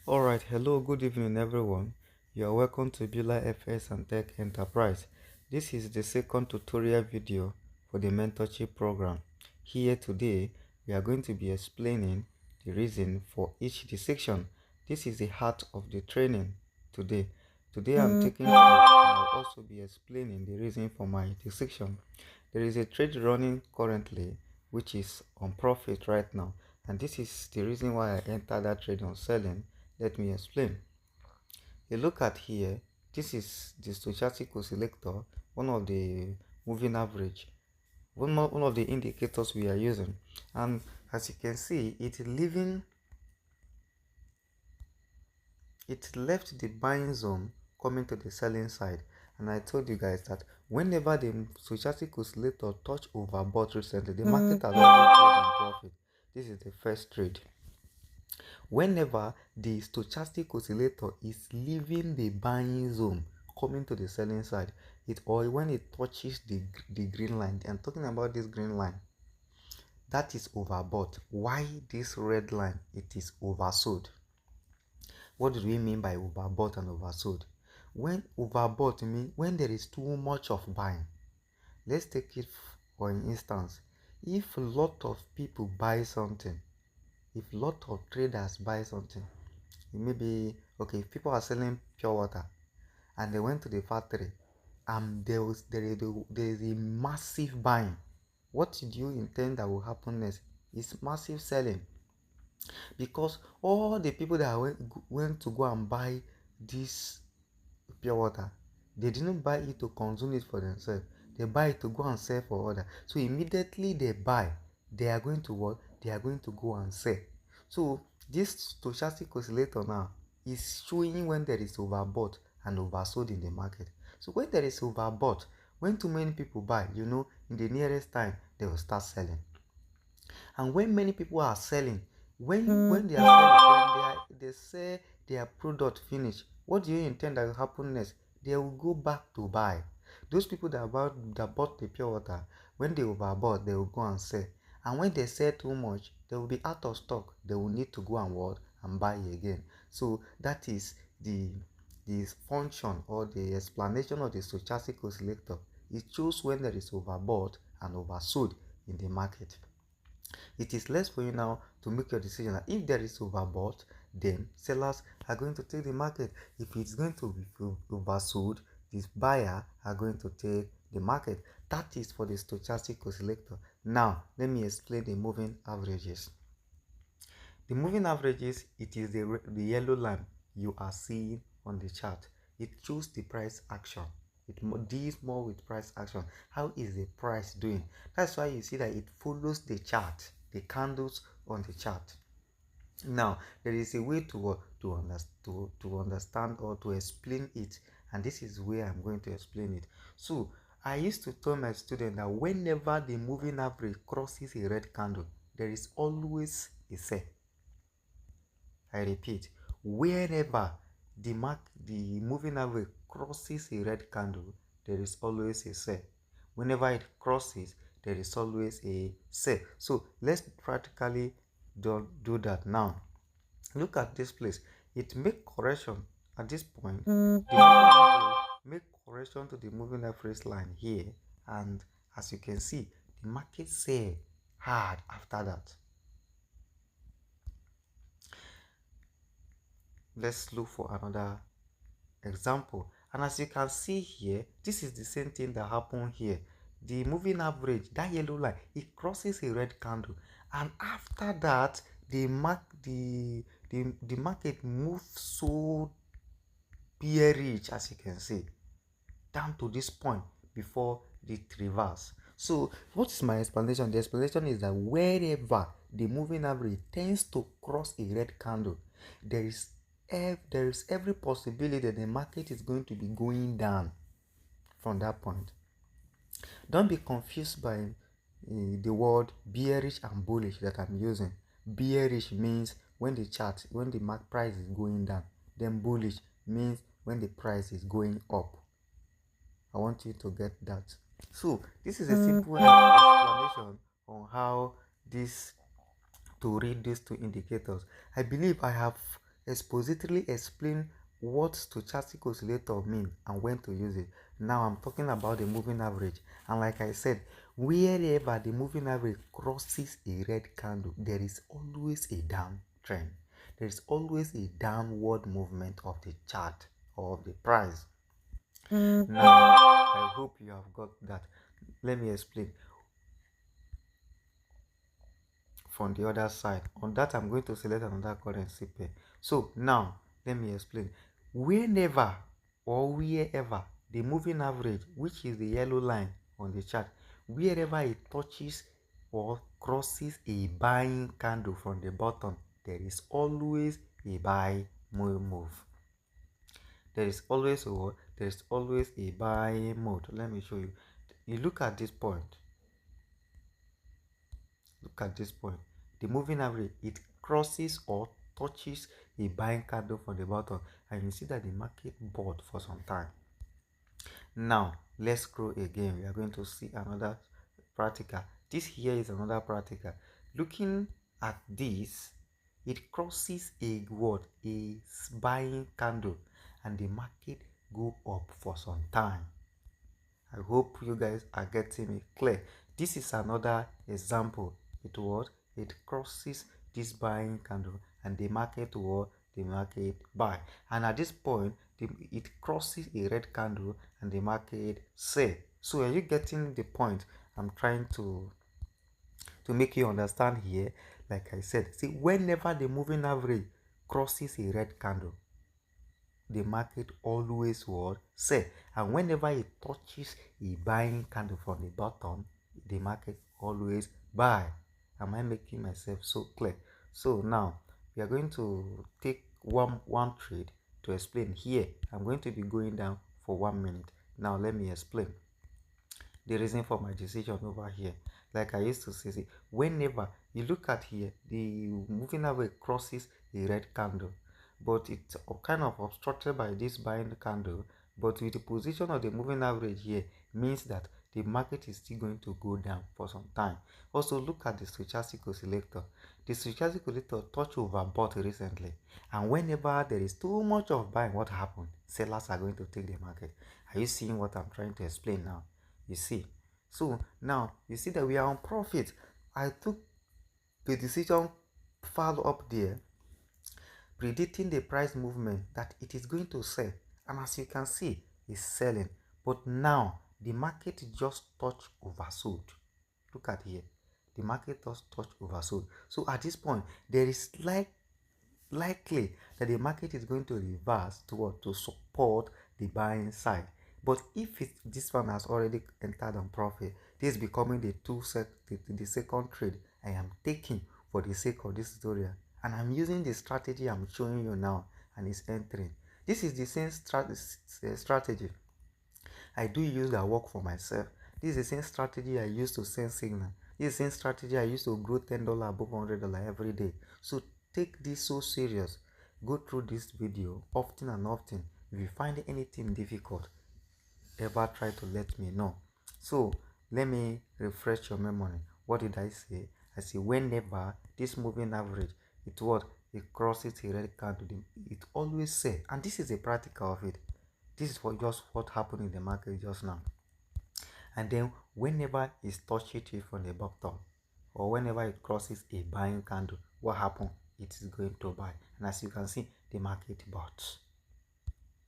Alright, hello, good evening everyone. You are welcome to Beulahfx and Tech Enterprise. This is the second tutorial video for the mentorship program. Here today, we are going to be explaining the reason for each dissection. This is the heart of the training today. Today I'm taking and I'll also be explaining the reason for my dissection. There is a trade running currently which is on profit right now, and this is the reason why I entered that trade on selling. Let me explain. You look at here, this is the stochastic oscillator, one of the moving average, one of the indicators we are using. And as you can see, it left the buying zone coming to the selling side. And I told you guys that whenever the stochastic oscillator touched overbought recently, the market has always closed on profit. This is the first trade. Whenever the stochastic oscillator is leaving the buying zone coming to the selling side, or when it touches the green line, I'm talking about this green line, that is overbought. Why this red line? It is oversold. What do we mean by overbought and oversold? When overbought means when there is too much of buying. Let's take it for an instance. If a lot of people buy something, if a lot of traders buy something, maybe, okay, if people are selling pure water and they went to the factory and there is a massive buying, what do you intend that will happen next? Is massive selling, because all the people that went to go and buy this pure water, they didn't buy it to consume it for themselves, they buy it to go and sell for others. So immediately they buy, they are going to what? They are going to go and sell. So this stochastic oscillator now is showing when there is overbought and oversold in the market. So when there is overbought, when too many people buy, in the nearest time they will start selling. And when many people are selling, when they are selling, when they sell their product finish, what do you intend that will happen next? They will go back to buy. Those people that bought the pure water, when they overbought, they will go and sell. And when they sell too much, they will be out of stock. They will need to go and what? And buy again. So that is the function or the explanation of the stochastic oscillator. It shows when there is overbought and oversold in the market. It is less for you now to make your decision. If there is overbought, then sellers are going to take the market. If it's going to be oversold, this buyer are going to take the market. That is for the stochastic oscillator. Now let me explain the moving averages. The moving averages, it is the yellow line you are seeing on the chart. It shows the price action. It deals more with price action. How is the price doing? That's why you see that it follows the chart, the candles on the chart. Now there is a way to understand or to explain it, and this is where I'm going to explain it. So I used to tell my students that whenever the moving average crosses a red candle, there is always a sell. I repeat, wherever the moving average crosses a red candle, there is always a sell. Whenever it crosses, there is always a sell. So let's practically do that now. Look at this place. It make correction at this point. The moving average make correction to the moving average line here, and as you can see, the market sell hard after that. Let's look for another example. And as you can see here, this is the same thing that happened here. The moving average, that yellow line, it crosses a red candle, and after that the market moves so bearish, as you can see, down to this point before it reverse. So what is my explanation? The explanation is that wherever the moving average tends to cross a red candle, there is every possibility that the market is going to be going down from that point. Don't be confused by the word bearish and bullish that I'm using. Bearish means when the market price is going down. Then bullish means when the price is going up. I want you to get that. So this is a simple explanation on how to read these two indicators. I believe I have expositorily explain what stochastic oscillator mean and when to use it. Now I'm talking about the moving average, and like I said, wherever the moving average crosses a red candle, there is always a downtrend. There is always a downward movement of the chart or of the price. Now I hope you have got that. Let me explain from the other side. On that, I'm going to select another currency pair. So now let me explain. Whenever or wherever the moving average, which is the yellow line on the chart, wherever it touches or crosses a buying candle from the bottom, there is always a buy move. There is always a what? There is always a buying mode. Let me show you. You look at this point. Look at this point. The moving average, it crosses or touches a buying candle from the bottom, and you see that the market bought for some time. Now let's scroll again. We are going to see another practical. This here is another practical. Looking at this, it crosses a what? A buying candle, and the market go up for some time. I hope you guys are getting it clear. This is another example. It crosses this buying candle, and the market buy, and at this point it crosses a red candle and the market sell. So are you getting the point I'm trying to make you understand here? Like I said, see, whenever the moving average crosses a red candle, the market always will sell, and whenever it touches a buying candle from the bottom, the market always buy. Am I making myself so clear? So now we are going to take one trade to explain. Here I'm going to be going down for 1 minute. Now let me explain the reason for my decision over here. Like I used to say, whenever you look at here, the moving average crosses a red candle, but it's kind of obstructed by this buying candle. But with the position of the moving average here, means that the market is still going to go down for some time. Also look at the stochastic oscillator. The stochastic oscillator touched overbought recently, and whenever there is too much of buying, what happens? Sellers are going to take the market. Are you seeing what I'm trying to explain now? You see. So now you see that we are on profit. I took the decision far up there, predicting the price movement that it is going to sell, and as you can see, it's selling. But now the market just touched oversold. Look at here, the market just touched oversold. So at this point, there is likely that the market is going to reverse to support the buying side. But if this one has already entered on profit, this is becoming the second trade I am taking for the sake of this tutorial, and I'm using the strategy I'm showing you now, and it's entering. This is the same strategy I do use that work for myself. This is the same strategy I use to send signal. This is the same strategy I use to grow $10 above $100 every day. So take this so serious. Go through this video often and often. If you find anything difficult, ever try to let me know. So let me refresh your memory. What did I say? I say whenever this moving average it crosses a red candle, it always say, and this is a practical of it. This is what happened in the market just now. And then whenever it touches it from the bottom, or whenever it crosses a buying candle, what happens? It is going to buy, and as you can see, the market bought.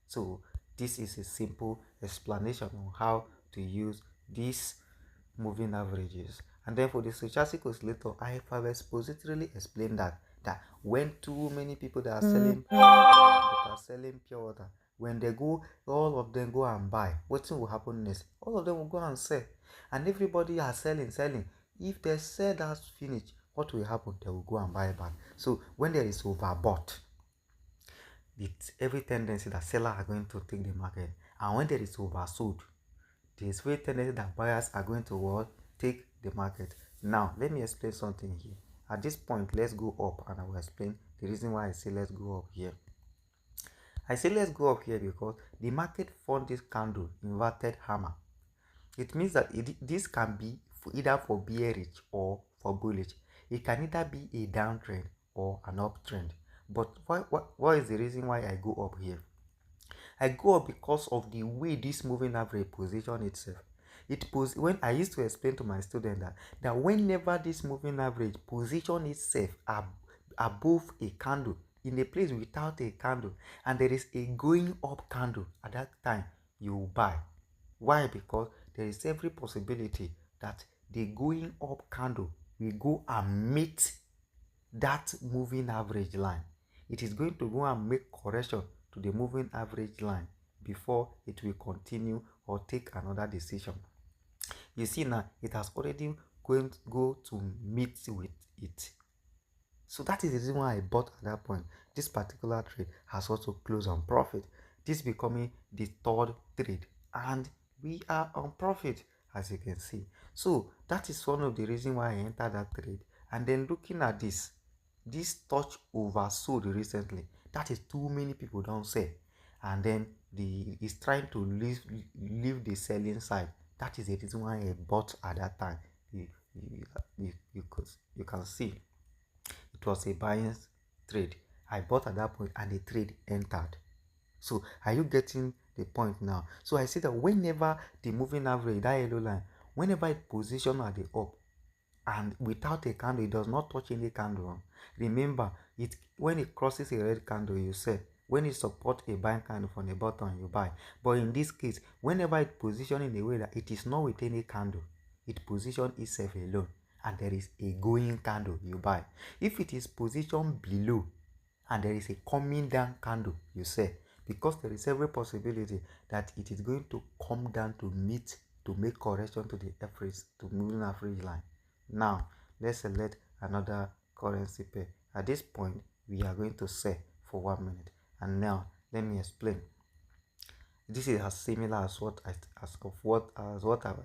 So this is a simple explanation on how to use these moving averages. And then for the stochastic oscillator, I have expositorily explained that when too many people that are selling pure water, when they go, all of them go and buy, what will happen next? All of them will go and sell, and everybody are selling. If they sell that finish, what will happen? They will go and buy back. So when there is overbought, it's every tendency that sellers are going to take the market, and when there is oversold, there is every tendency that buyers are going to take the market. Now let me explain something here. At this point, let's go up, and I will explain the reason why I say let's go up here. I say let's go up here because the market formed this candle inverted hammer. It means that this can be either for bearish or for bullish. It can either be a downtrend or an uptrend. But what is the reason why I go up here? I go up because of the way this moving average position itself. When I used to explain to my student that whenever this moving average position itself above a candle in a place without a candle, and there is a going up candle, at that time you buy. Why? Because there is every possibility that the going up candle will go and meet that moving average line. It is going to go and make correction to the moving average line before it will continue or take another decision. You see now, it has already going to go to meet with it. So that is the reason why I bought at that point. This particular trade has also closed on profit. This becoming the third trade, and we are on profit, as you can see. So that is one of the reasons why I entered that trade. And then looking at this touch oversold recently. That is too many people don't sell, and then is trying to leave the selling side. That is the reason why I bought at that time. You can see it was a buying trade. I bought at that point and the trade entered. So are you getting the point now? So I see that whenever the moving average, that yellow line, whenever it positions at the up and without a candle, it does not touch any candle. Remember, it when it crosses a red candle, you sell. When it supports a buying candle from the bottom, you buy. But in this case, whenever it positions in a way that it is not with any candle, it positions itself alone, and there is a going candle, you buy. If it is positioned below and there is a coming down candle, you sell, because there is every possibility that it is going to come down to make correction to the average, to moving average line. Now let's select another currency pair. At this point, we are going to sell for 1 minute, and now let me explain. This is as similar as what I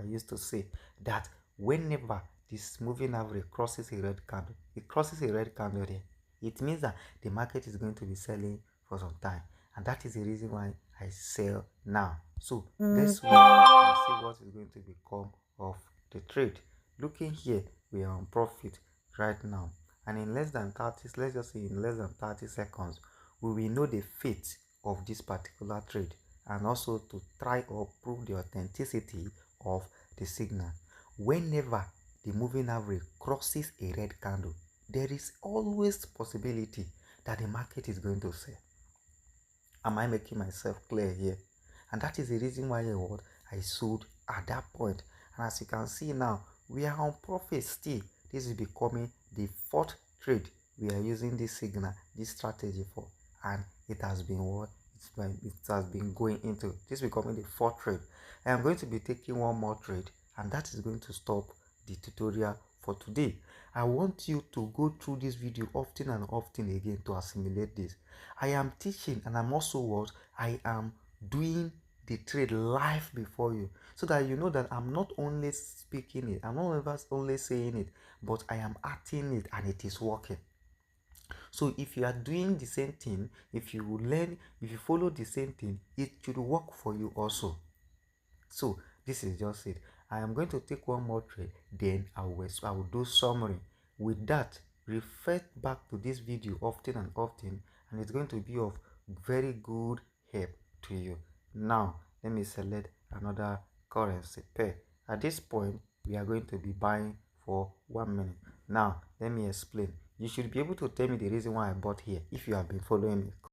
used to say, that whenever this moving average crosses a red candle, it crosses a red candle there, it means that the market is going to be selling for some time, and that is the reason why I sell now. So let's wait and see what is going to become of the trade. Looking here, we are on profit right now, and in less than 30, let's just say in less than 30 seconds, we will know the fate of this particular trade, and also to try or prove the authenticity of the signal. Whenever the moving average crosses a red candle, there is always possibility that the market is going to sell. Am I making myself clear here? And that is the reason why I sold at that point. And as you can see now, we are on profit still. This is becoming the fourth trade we are using this signal, this strategy for, and it has been what it has been going into. This becoming the fourth trade. I am going to be taking one more trade, and that is going to stop the tutorial for today. I want you to go through this video often and often again to assimilate this. I am teaching, and I'm also what I am doing the trade live before you, so that you know that I'm not only speaking it, I'm not only saying it, but I am acting it, and it is working. So if you are doing the same thing, if you follow the same thing, it should work for you also. So this is just it. I am going to take one more trade, then I will do summary. With that, refer back to this video often and often, and it's going to be of very good help to you. Now let me select another currency pair. At this point, we are going to be buying for 1 minute. Now let me explain. You should be able to tell me the reason why I bought here if you have been following me.